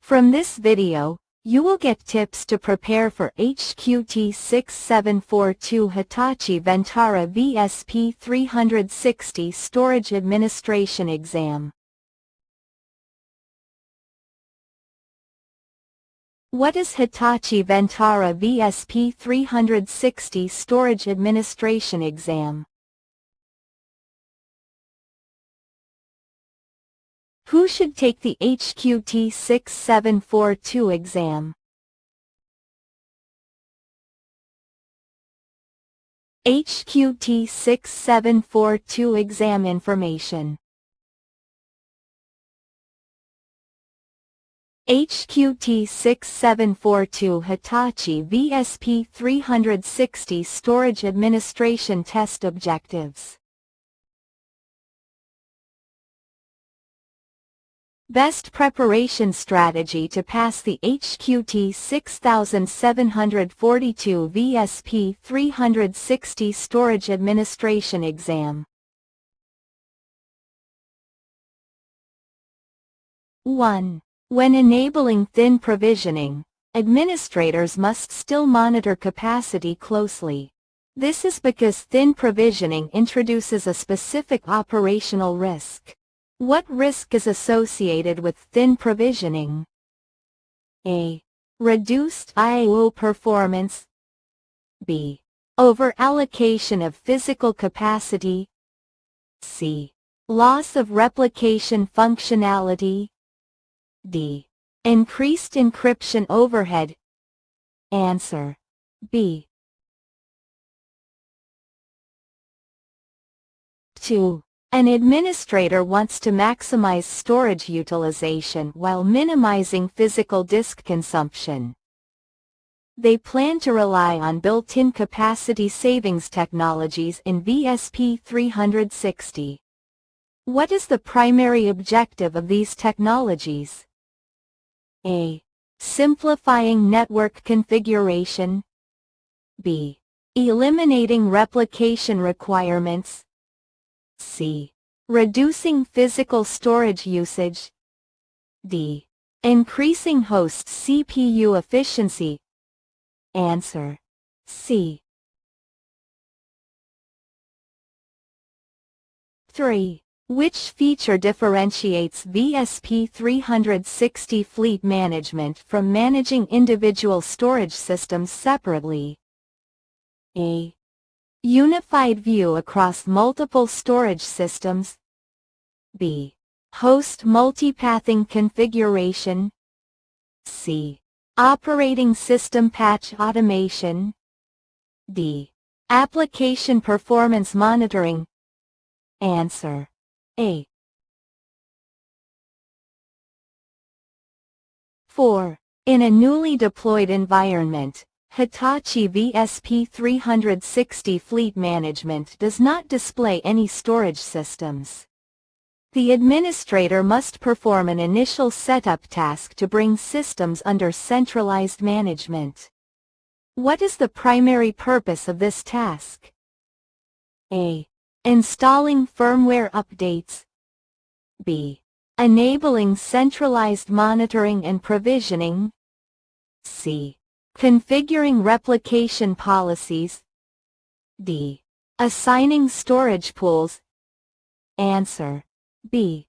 From this video, you will get tips to prepare for HQT-6742 Hitachi Vantara VSP 360 Storage Administration Exam. What is Hitachi Vantara VSP 360 Storage Administration Exam? Who should take the HQT-6742 exam? HQT-6742 exam information. HQT-6742 Hitachi VSP 360 Storage Administration Test Objectives. Best preparation strategy to pass the HQT-6742 VSP 360 Storage Administration Exam. 1. When enabling thin provisioning, administrators must still monitor capacity closely. This is because thin provisioning introduces a specific operational risk. What risk is associated with thin provisioning? A. Reduced I/O performance. B. Over-allocation of physical capacity. C. Loss of replication functionality. D. Increased encryption overhead. Answer: B. 2. An administrator wants to maximize storage utilization while minimizing physical disk consumption. They plan to rely on built-in capacity savings technologies in VSP 360. What is the primary objective of these technologies? A. Simplifying network configuration. B. Eliminating replication requirements. C. Reducing physical storage usage. D. Increasing host CPU efficiency. Answer: C. 3. Which feature differentiates VSP 360 fleet management from managing individual storage systems separately? A. Unified view across multiple storage systems. B. Host multipathing configuration. C. Operating system patch automation. D. Application performance monitoring. Answer: A. 4. In a newly deployed environment, Hitachi VSP 360 Fleet Management does not display any storage systems. The administrator must perform an initial setup task to bring systems under centralized management. What is the primary purpose of this task? A. Installing firmware updates. B. Enabling centralized monitoring and provisioning. C. Configuring replication policies. D. Assigning storage pools. Answer: B.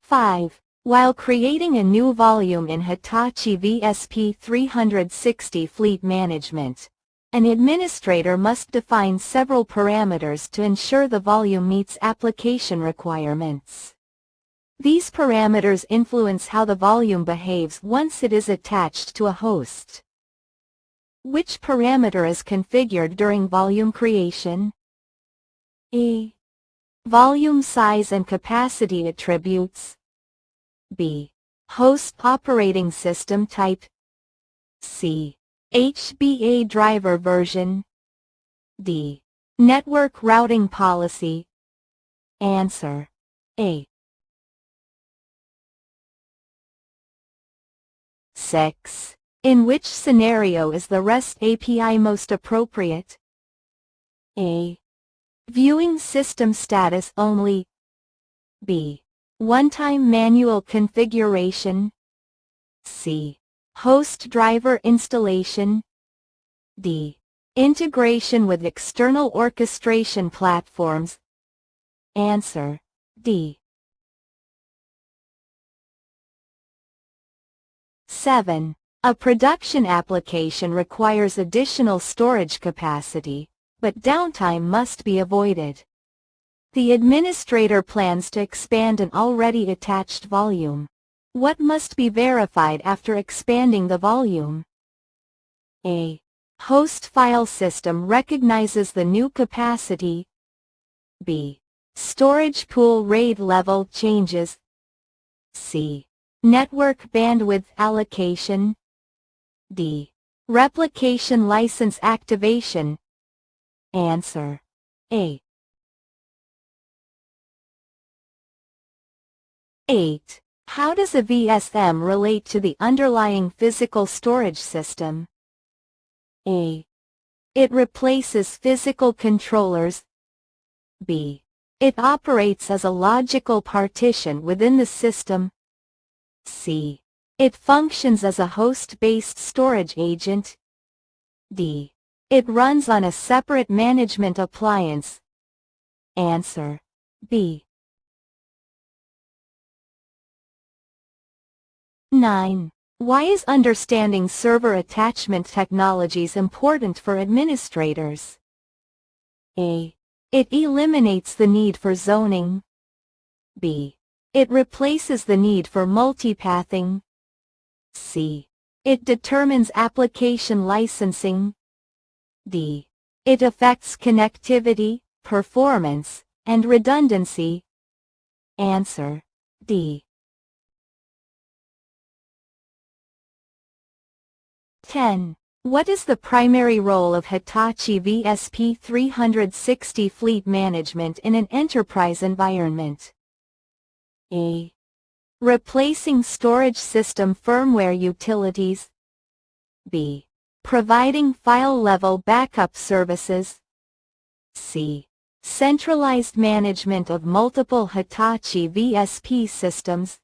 5. While creating a new volume in Hitachi VSP 360 Fleet Management, an administrator must define several parameters to ensure the volume meets application requirements. These parameters influence how the volume behaves once it is attached to a host. Which parameter is configured during volume creation? A. Volume size and capacity attributes. B. Host operating system type. C. HBA driver version. D. Network routing policy. Answer: A. 6. In which scenario is the REST API most appropriate? A. Viewing system status only. B. One-time manual configuration. C. Host driver installation. D. Integration with external orchestration platforms. Answer: D. 7. A production application requires additional storage capacity, but downtime must be avoided. The administrator plans to expand an already attached volume. What must be verified after expanding the volume? A. Host file system recognizes the new capacity. B. Storage pool RAID level changes. C. Network bandwidth allocation. D. Replication license activation. Answer: A. 8. How does a VSM relate to the underlying physical storage system? A. It replaces physical controllers. B. It operates as a logical partition within the system. C. It functions as a host-based storage agent. D. It runs on a separate management appliance. Answer: B. 9. Why is understanding server attachment technologies important for administrators? A. It eliminates the need for zoning. B. It replaces the need for multipathing. C. It determines application licensing. D. It affects connectivity, performance, and redundancy. Answer: D. 10. What is the primary role of Hitachi VSP 360 fleet management in an enterprise environment? A. Replacing storage system firmware utilities. B. Providing file-level backup services. C. Centralized management of multiple Hitachi VSP systems.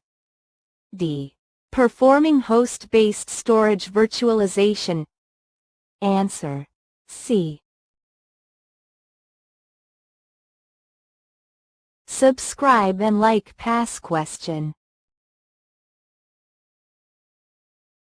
D. Performing host-based storage virtualization. Answer: C. Subscribe and like past question.